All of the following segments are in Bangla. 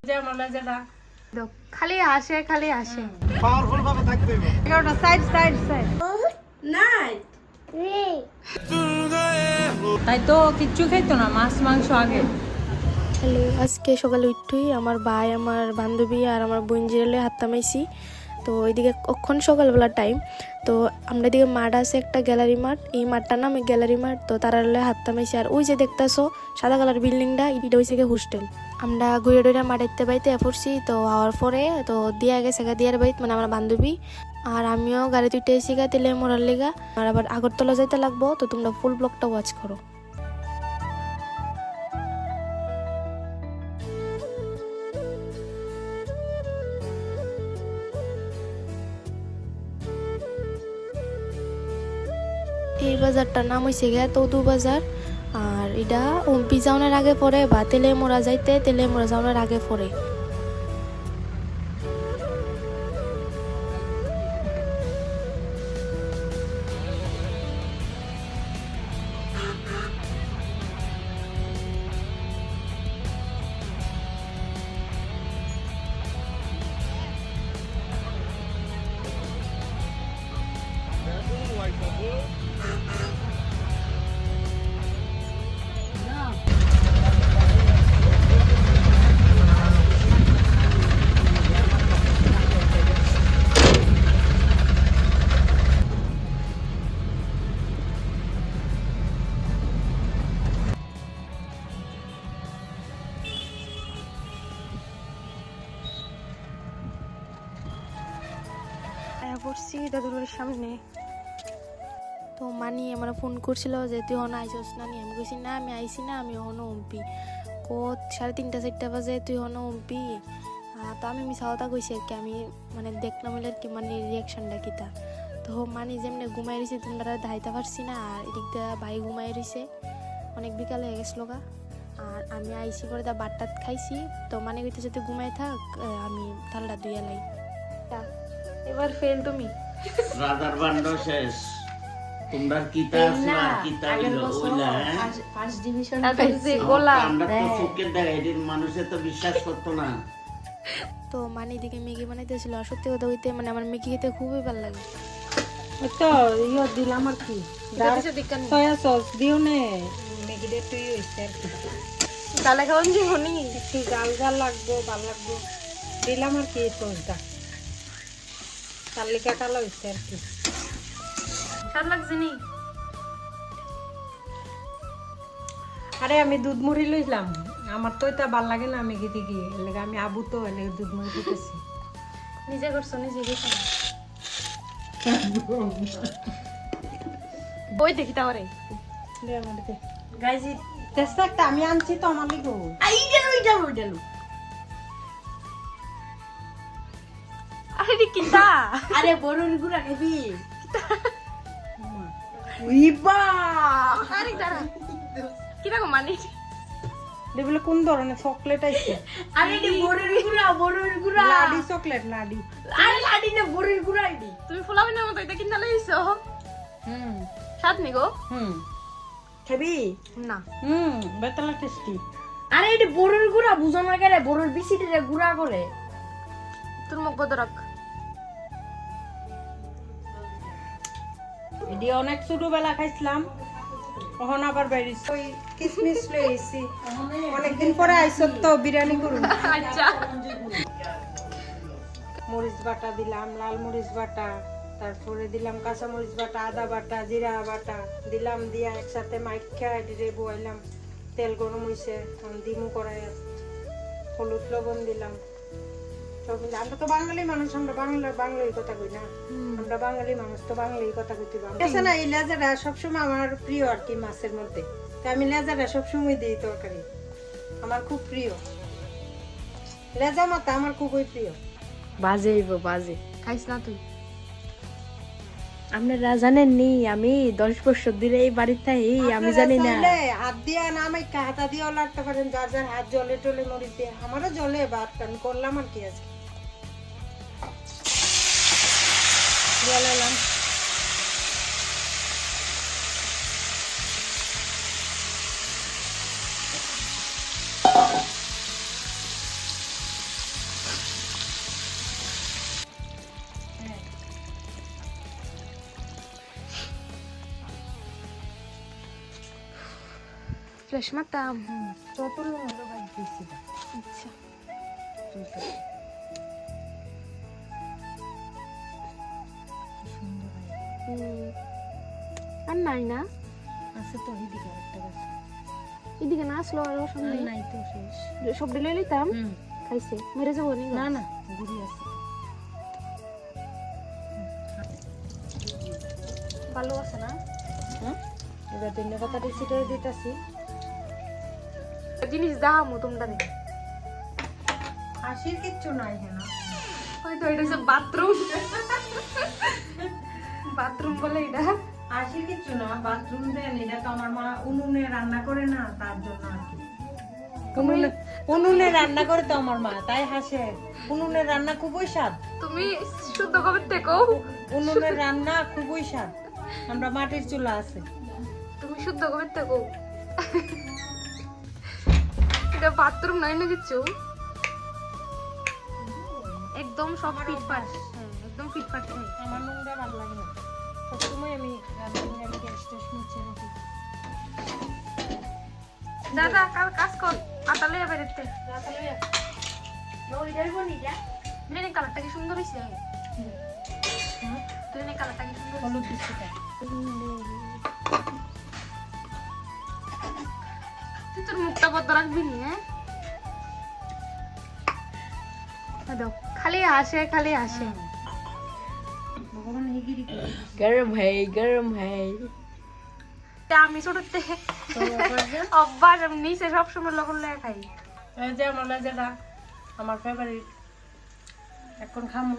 যে আমার যেটা খালি আসে খালি আসে পাওয়ারফুল ভাবে থাকতে হবে। এগারোটা সাইড সাইড সাইড নাই তাই তো কিচ্ছু খাইতো না, মাছ মাংস আগে। হ্যালো, আজকে সকালে উঠেই আমার ভাই, আমার বান্ধবী আর আমার বোন জিরালে হাত তামাইছি। তো ওইদিকে কখন সকালবেলা টাইম, তো আমরা এদিকে মাঠ আছে একটা গ্যালারি মাঠ, এই মাঠটার নাম গ্যালারি মাঠ। তো তারা হাত তামাইছি। আর ওই যে দেখতেছো সাদা কালার বিল্ডিংটা, এটা হয়েছে হোস্টেল। আমরা ঘুরে টুরে মাঠাইতে বাড়িতে পড়ছি। তো হওয়ার পরে তো দিয়া গেছে দিয়ার বাড়িতে, মানে আমার বান্ধবী আর আমিও গাড়িতে উঠে এসে তেলে মোড়ার লেগা। আর আবার আগরতলা যাইতে লাগবো। তো তোমরা ফুল ব্লগটা ওয়াচ করো। এই বাজারটার নাম হয়েছে গিয়া তৌদু বাজার। আর এটা ওমপি যাওয়ার আগে পরে বা তেলে মোড়া যাইতে তেলে মোড়া যাওয়ার আগে পরে। পড়ছি দাদুর বাড়ির সামনে। তো মানি আমার ফোন করছিল যে তুই হন আইসস না নি। আমি কইছি না, আমি আইসি না, আমি হন ওমপি। কো 3:30 4টা বাজে তুই হন ওমপি। তো আমি মিশাওতা কইছি আর কি, আমি মানে দেখলাম আর কি মানে রিয়াকশনটা কিতা। তো মানি যেমনি ঘুমাই রয়েছে তোমরা দাইতে পারছি না। আর এদিক দিয়ে ভাই ঘুমাই রয়েছে, অনেক বিকাল হয়ে গেছিল গা। আর আমি আইসি করে দা বাট্টাত খাইছি। তো মানে কইতেছে তুই ঘুমাই থাক, আমি থালটা ধুইয়া লাই। এবার ফেল তুমি রাজার বান্ড শেষ। তোমরা কিতা আসলা কিতা হইলো ওইলা ফার্স্ট ডিভিশন পাইছি গোলা। আমরা তো চোখের দেখাইদের মানুষে তো বিশ্বাস করতো না। তো মানে এদিকে ম্যাগি বানাইতেছিল। আর সত্যি কথা হইতে মানে আমার ম্যাগি খেতে খুবই ভালো লাগে। তো ইয়ে দিলাম আর কি, সয়া সস দিও নে ম্যাগি ডে তুই হইছে আর কি। তাহলে খাওয়ান জীবনি একটু জাল জাল লাগবো, ভালো লাগবো দিলাম আর কি। সসটা তালিকা কালো হইছে আর কি, স্বাদ লাগছে নি। আরে আমি দুধ মুড়ি লইলাম, আমার তো এটা ভাল লাগে না ম্যাগি দিকে, এলাকা আমি আবু তো এলাকা দুধ মুড়ি দিতেছি। নিজে করছো নিজে গেছো ওই দেখি তাহলে গাইজি টেস্ট একটা আমি আনছি তো আমার লিগো। আরে রে কিতা, আরে বড়ুর গুড়া খাবি আরে দাঁড়া কিতা গো মানে দেখলে কোন ধরনের চকলেট আইছে। আরে এটি বড়ুর গুড়া লাডি চকলেট লাডি। আরে লাডি না বড়ুর গুড়া এটি। তুমি ফুলাবিনের মতো এটা কিনা লইছো। স্বাদ নি গো। খাবি না বেতালা টেস্টি। আরে এটি বড়ুর গুড়া বুঝো না কেন, বড়ুর বিচিতে গুড়া করে। তোর মুখ বন্ধ রাখ। এটি অনেক ছোটবেলা খাইছিলাম, এখন আবার বেরিয়েছি। ওই কিসমিস লইছি, অনেকদিন পরে আইসত তো বিরিয়ানি করুন। আচ্ছা মরিচ বাটা দিলাম, লাল মরিচ বাটা, তারপরে দিলাম কাঁচা মরিচ বাটা, আদা বাটা, জিরা বাটা দিলাম, দিয়া একসাথে মাইখা এটিরে বয়াইলাম। তেল গরম হইছে, দিমু কড়াই, হলুদ লবণ দিলাম। আমরা তো বাঙালি মানুষ, আমরা বাংলাই কথা কই না, আমরা বাঙালি মানুষ তো বাংলাই কথা কইতে পারি না। এই লেজাটা সবসময় আমার প্রিয় আর কি মাছের মধ্যে, তাই আমি লেজাটা সবসময় দিই তরকারি, আমার খুব প্রিয় লেজা মাথা, আমার খুবই প্রিয়। বাজে বাজে খাইস না তুই। আপনারা জানেন নি আমি 10 বছর ধরে এই বাড়িতে আমি জানি না। হাত দিয়া না আমি হাতা দিয়েও লাগতে পারেন, যার যার হাত জলে টলে মরিচ দিয়ে, আমারও জলে ভাত আমি করলাম আর কি আজকে জলালাম। ফ্রেশ মারতাম। চতুর হলো ভাই দিছি আচ্ছা আর নাই না, আছে তো এদিকে একটা গাছ এদিকে না আসলো আরো সামনে নাই তো শেষ সব ডেলে লইতাম। খাইছে মেরে যাবো নি না না গুড়ি আছে ভালো আছে না? হ্যাঁ এবার ধন্যবাদটা ছিটিয়ে দিতেছি জিনিস দাম তোমরা দেখে হাসির কিচ্ছু নাই হ্যাঁ হয়তো এটা হচ্ছে বাথরুম, বাথরুম বলে এটা। হাসির কিচ্ছু না বাথরুম দেন এটা তো আমার মা উনুনে রান্না করে না তার জন্য আর কি উনুনে রান্না করে তো আমার মা তাই হাসে উনুনের রান্না খুবই স্বাদ তুমি শুদ্ধ কবে থেকো, উনুনের রান্না খুবই স্বাদ আমরা মাটির চুলা আছে তুমি শুদ্ধ কবে থেকো। এটা বাথরুম নাই না কিছু, একদম সব ফিটফাট। হ্যাঁ একদম ফিটফাট। আমার নোংরা ভালো লাগে না সবসময় আমি রান্না করে আমি গ্যাস ট্যাস মুছে রাখি দাদা কাল কাজ কর, আটা লইয়া বেরোতে। বিরিয়ানি কালারটা কি সুন্দর হয়েছে, বিরিয়ানি কালারটা কি সুন্দর হলুদ দিচ্ছি তাই তুই তোর মুখটা বদ্ধ রাখবি নি। হ্যাঁ দাও, খালি হাসে খালি হাসে। ভগবান হিগিরি করে গরম ভাই আমি ছোটতে অভ্যাস, আমি নিচে সবসময় লবণ লেগে খাই। এই যে আমার যেটা আমার ফেভারিট এখন খামু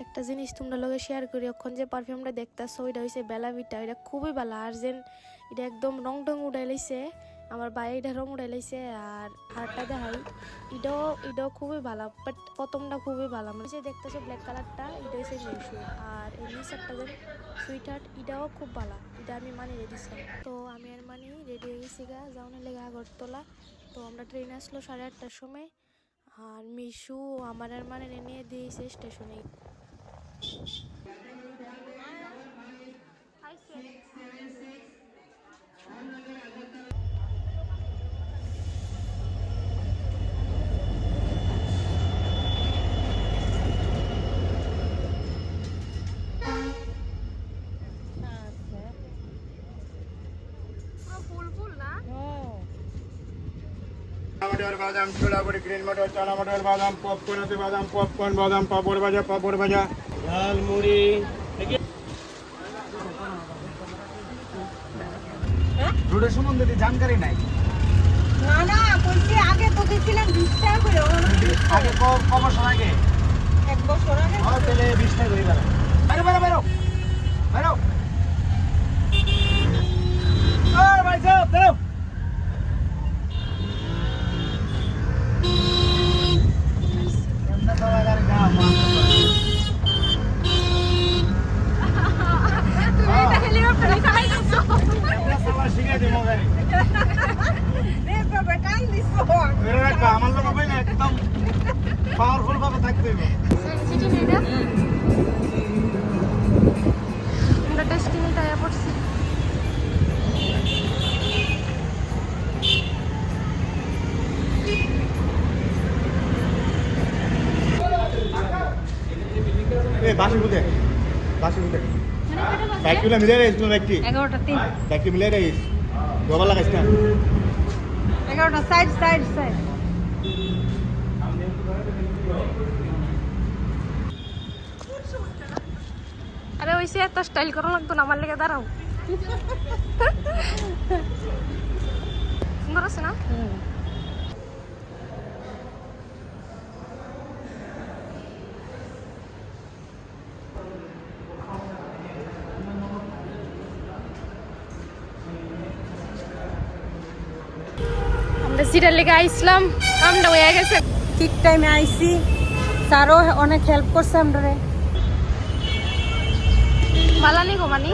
একটা জিনিস তোমরা লগে শেয়ার করি, এখন যে পারফিউমটা দেখতেছো ওইটা হইছে বেলাভিটা, এটা খুবই ভালো। আর যেন এটা একদম রং টং উড়াই লাইছে, আমার ভাই এটা রং উড়াই লাইছে। আর হারটা দেখাই, এটাও খুবই ভালো, বাট প্রথমটা খুবই ভালো। মানে যে দেখতেছো ব্ল্যাক কালারটা এটা হচ্ছে মেশু, আর এই নিচেরটা যেন সুইট হার্ট এটাও খুব ভালো, এটা আমি মানি রেডিছিলাম। তো আমি আর মানি রেডি হয়ে গেছি গা যাওয়ার লেগে আগরতলা। তো আমরা ট্রেন আসলো 8:30টার সময়, আর মিশু আমার আর মানে নিয়ে দিয়েছে স্টেশনে। मटर बादाम छोला बड़ी ग्रीन मटर चना मटर बादाम पॉपकॉर्न बादाम पापड़ भाजा লাল মুড়ি রোডের সম্বন্ধে জানকারি নাই না না কইছি আগে তো দিছিলাম 20 টাকা করে আগে ক বছর আগে 1 বছর আগে তাহলে 20 টাকা হয়ে গেল বাইরো ভাই সাহেব দাও এমনা তো আগার গা সবার শিখে দেবো গাড়ি আমার লোক হবে না একদম পাওয়ারফুল ভাবে থাকতে হবে আমরা ডেস্টিনিতে আয়া পড়ছি। বাসি বুঝে ব্যাগগুলো মিলে রাখিস কোনো ব্যাগটি 11টা 3 ব্যাগটি মিলে রাখিস গোবর লাগাইস না 11টা সাইড আরে ওইসে এত স্টাইল করা লাগতো না, আমার লেগে দাঁড়াও। সুন্দর আছে না? আমরা সিটার লেগে আইসলাম, কামটা হয়ে গেছে। ঠিক টাইমে আইছি স্যারও অনেক হেল্প করছে আমরারে মালানি গো মানি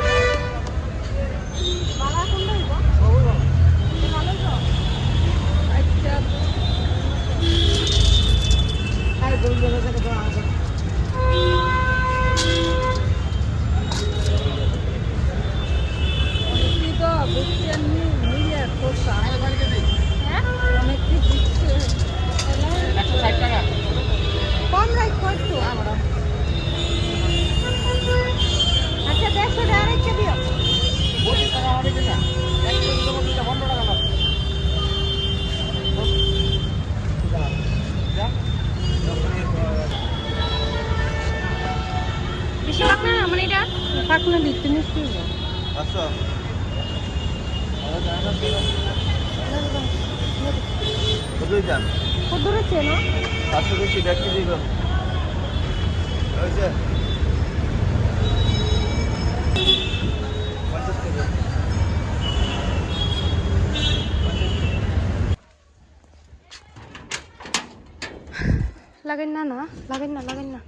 তো বুঝছি আমি মিলিয়ে না দিতে মিষ্টি হবে। আচ্ছা কতই যান কত ধরেছে না 500 বেশি দেখতে দিব হয়েছে 50 টাকা লাগেন না না লাগেন না লাগেন না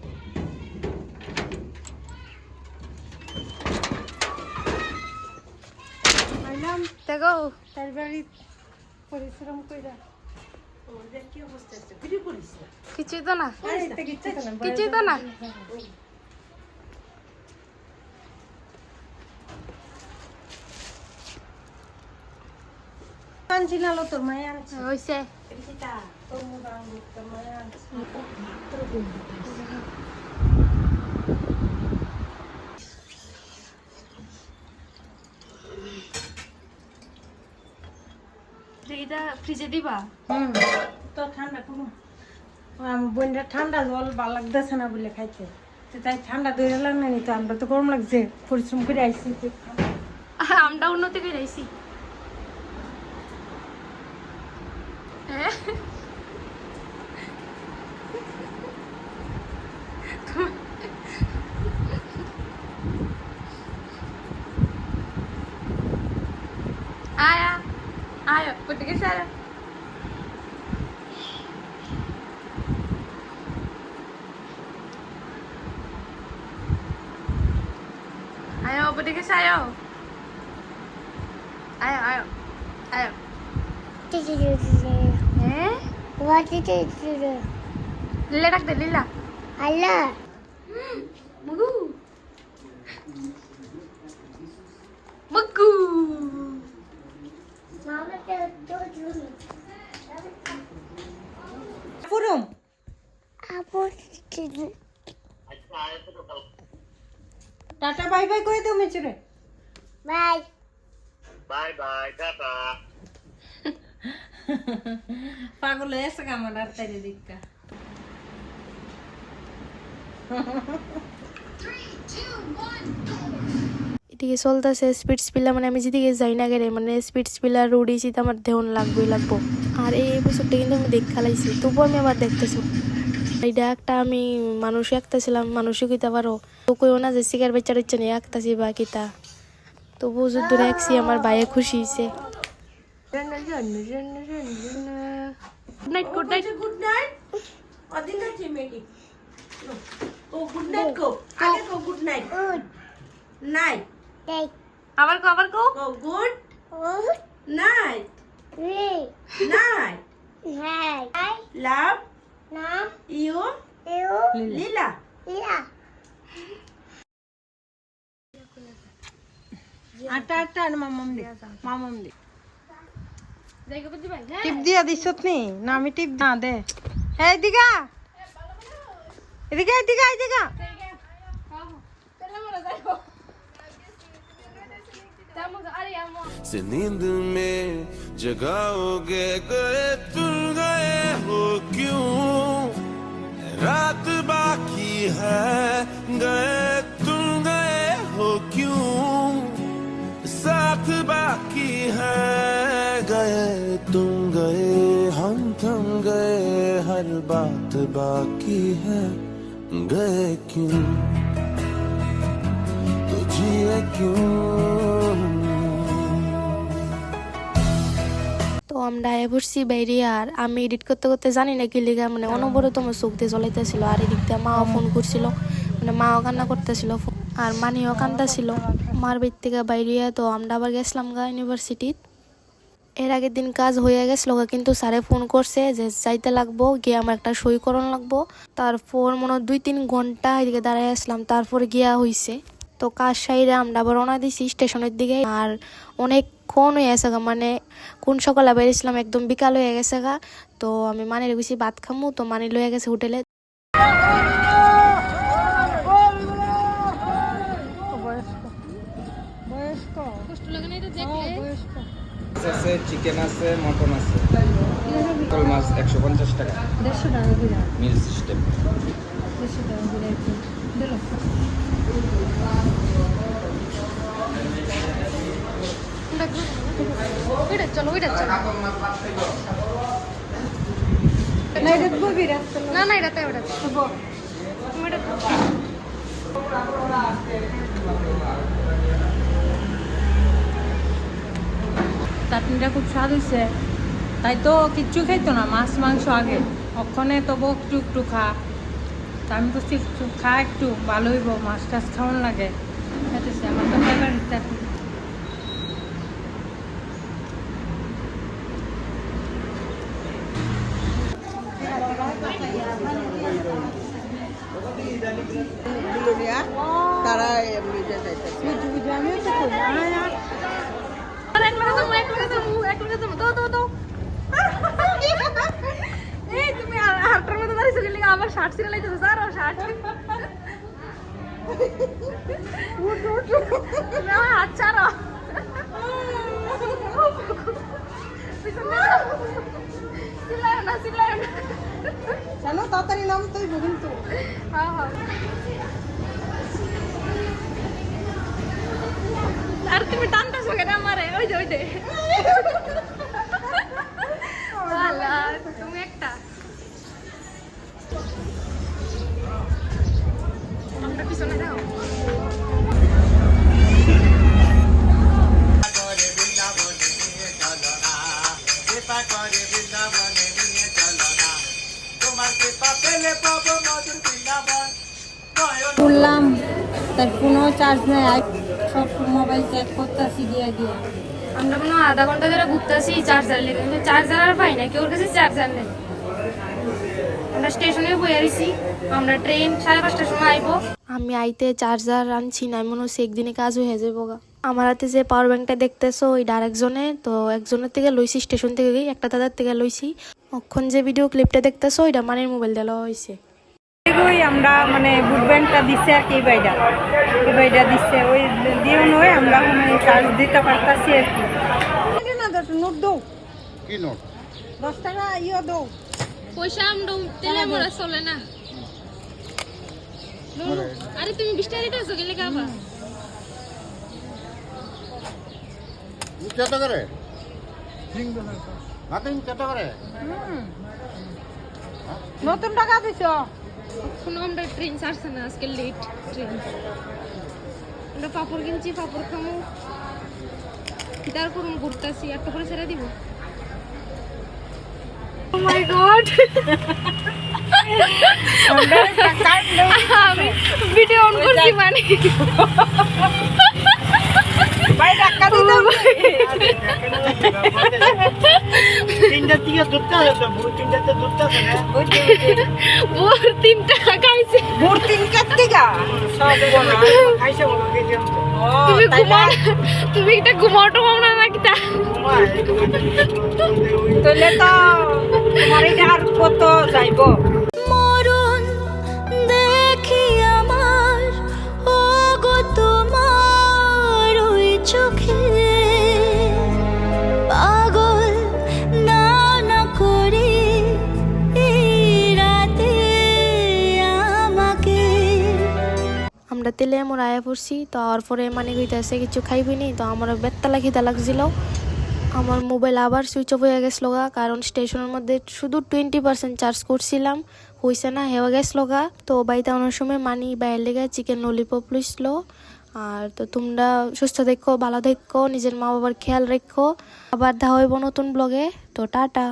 আইলাম দেখো তার বাড়ি পরিশ্রম কইরা ওদের কি অবস্থা আছে ভিডিও করিস না কিছুই তো না কিছুই কিছুই তো না কাঞ্চিনালো তোর মায়ে আনছে হইছে তোর মুদা আঙ্গুর তোর মায়ে আনছে এটা ফ্রিজে দিবা তো ঠান্ডা করুন আমার বোনটা ঠান্ডা জল ভালো লাগতেছে না বলে খাইতে তো তাই ঠান্ডা দই লাগবে না তো আমরা তো গরম লাগছে পরিশ্রম করে আইসি আমরা উন্নতি করে আইছি आया आया उठ के सारा आयो उठ के सायो आयो आयो आयो हैं लीला रख दे लीला मगू मगू পুরুম টাটা বাই বাই কই দাও মেচুরে বাই বাই টাটা পাগল হয়েছে আমার আর তাই দিকা এদিকে চলতেছে স্পিড স্পিলার মানে আমি যেদিকে যাই না গেলে মানে স্পিড স্পিলার রোড এসে আমার দেহন লাগবো আর এই এপিসোডটা কিন্তু আমি দেখ খেলাইছি তবুও আমি আবার দেখতেছি এইটা একটা আমি মানুষই আঁকতেছিলাম মানুষই কইতে পারো তো কইও না যে শিকার বাচ্চা টাচ্চা নিয়ে আঁকতাছি বা কিতা তবুও যদি রাখছি আমার বাইরে খুশি হয়েছে good night good night good night অদিন আছে মেডি ও গুড নাইট কো আগে কো গুড নাইট নাইট আবার কো কো good night night love you লীলা আটা আটা মামাম দি টিপ দিয়া দিছত নি না আমি টিপ না দে এই দিগা এদিকে এদিকে এদিকে से नींद में जगाओगे गए तुम गए हो क्यों रात बाकी है गए तुम गए हो क्यों साथ बाकी है गए तुम गए हम थम गए हर बात बाकी है गए क्यों तो जिए क्यों তো আমরা আয়া পড়ছি বাইরে আর আমি এডিট করতে করতে জানি না কি লিগা মানে অনবরত আমার চোখ দিয়ে জ্বলাইতেছিল আর এদিক দিয়ে মাও ফোন করছিল মানে মাও কান্না করতেছিল আর মানিও কান্দাছিল মার বাড়ি থেকে বাইরে তো আমরা আবার গেছিলাম গা ইউনিভার্সিটিত এর আগের দিন কাজ হয়ে গেছিল কিন্তু স্যারে ফোন করছে যে যাইতে লাগবো গিয়ে আমার একটা সই করণ লাগবো তারপর মনে 2-3 ঘন্টা এদিকে দাঁড়াই আসলাম তারপর গিয়া হইছে তো কাজ সাইরে আমরা আবার রওনা দিছি স্টেশনের দিকে আর অনেকক্ষণ হয়ে গেছে গা মানে কোন সকালে বেরিয়েছিলাম একদম বিকাল হয়ে গেছে গা তো আমি মানির গেছি ভাত খামু তো মানি লয়ে গেছে হোটেলে আছে চিকেন আছে মটন আছে কাতল মাছ 150 টাকা 150 টাকা করে মিল সিস্টেম 150 টাকা করে দিলো ওইটা চলো ওইটা চলো না এটা গভীর রাস্তা না না এটাতে ওটা চাটনিটা খুব স্বাদ হয়েছে, তাই তো কিচ্ছু খাইতো না মাছ মাংস আগে, ওখানে তবু একটু একটু খা, তা আমি বলছি একটু খা, একটু ভালো হইব, মাছ টাছ খাওয়ান লাগে, খেতেছে আমার তো ফেভারিট চাটনি। তুমি হারটার মতো দাঁড়িয়েছো গেলে আবার শার্ট ছিঁড়ে লাইতেছো স্যার ও শার্ট আচ্ছা জানো তাড়াতাড়ি নাম তুই কিন্তু আর তুমি টানতেছো কেন আমারে ওই যে তুমি একটা আমরা পিছনে যাও শুনলাম তার ফোনও চার্জ নেই, সব মোবাইল চেক করতেছি দিয়ে দিয়ে। আমরা কোনো আধা ঘন্টা ধরে ঘুরতেছি চার্জার লেগে, কিন্তু চার্জার আর পাই না, কেউর কাছে চার্জার নেই। আমরা স্টেশনে বয়ে আছি, আমরা ট্রেন 5:30টার সময় আইবো। আমি আইতে চার্জার আনছি না, মনে হচ্ছে একদিনে কাজ হয়ে যাবো গা। আমার হাতে যে পাওয়ার ব্যাংকটা দেখতেছো ওইটা আরেকজনের, তো একজনের থেকে লইছি, স্টেশন থেকে গিয়ে একটা দাদার থেকে লইছি। অখন যে ভিডিও ক্লিপটা দেখতেছো ওইটা মানের মোবাইল দেওয়া হয়েছে। আমরা মানে বুট ব্যান্ডটা দিচ্ছে আর কি, এই বাইটা দিচ্ছে, ওই দিও নয় আমরা চার্জ দিতে পারতাছি আর কি। না নোট দৌ, কি নোট? 10 টাকা ইয়ে দৌ, পয়সা আমরা তেলে মোড়া চলে না। আরে তুমি 20 টাকা দিতেছো গেলে কাবা কত করে? মাত্র কত করে? নতুন টাকা দিছ? এখন আমরা ট্রেন ছাড়ছে না, আজকে লেট ট্রেন। আমরা পাপড় কিনছি, পাপড় খামো, তার করুন ঘুরতেছি, আর তো করে ছেড়ে দিব। ও মাই গড, আমি ভিডিও অন করছি মানে ভাই টাকা দিতে তিনটা থেকে দুধটা আছে, বুড়ো তিনটাতে দুধটা আছে না? ওর 3 টাকা খাইছে। ভোর 3 টাকা সব বনা খাইছে বলো কে জানো? তুমি ঘুমাও, তুমি এটা ঘুমাও টমাও না নাকি তা? তোলে তো তোমার এটা আর কত যাইবো? মরণ দেখি আমার ও গো তোমার ওই চোখে, পাগল না না করে এই রাতে আমাকে। আমরা তেলে মোর আয়া পড়ছি, তো আর পরে মানে কইতাছে কিছু খাইবি নি, তো আমার বেত্তালা খিদা লাগছিল। আমার মোবাইল আবার সুইচ অফ হয়ে গেছিল গা, কারণ স্টেশনের মধ্যে শুধু 20% চার্জ করছিলাম, হইছে না, হেওয়া গেছিল গা। তো বাড়িতে আনার সময় মানি বাইরের লেগে চিকেন ললিপপ লইছিল। আর তো তোমরা সুস্থ দেখো, ভালো দেখো, নিজের মা বাবার খেয়াল রাখো। আবার দেখা হইব নতুন ব্লগে, তো টাটা।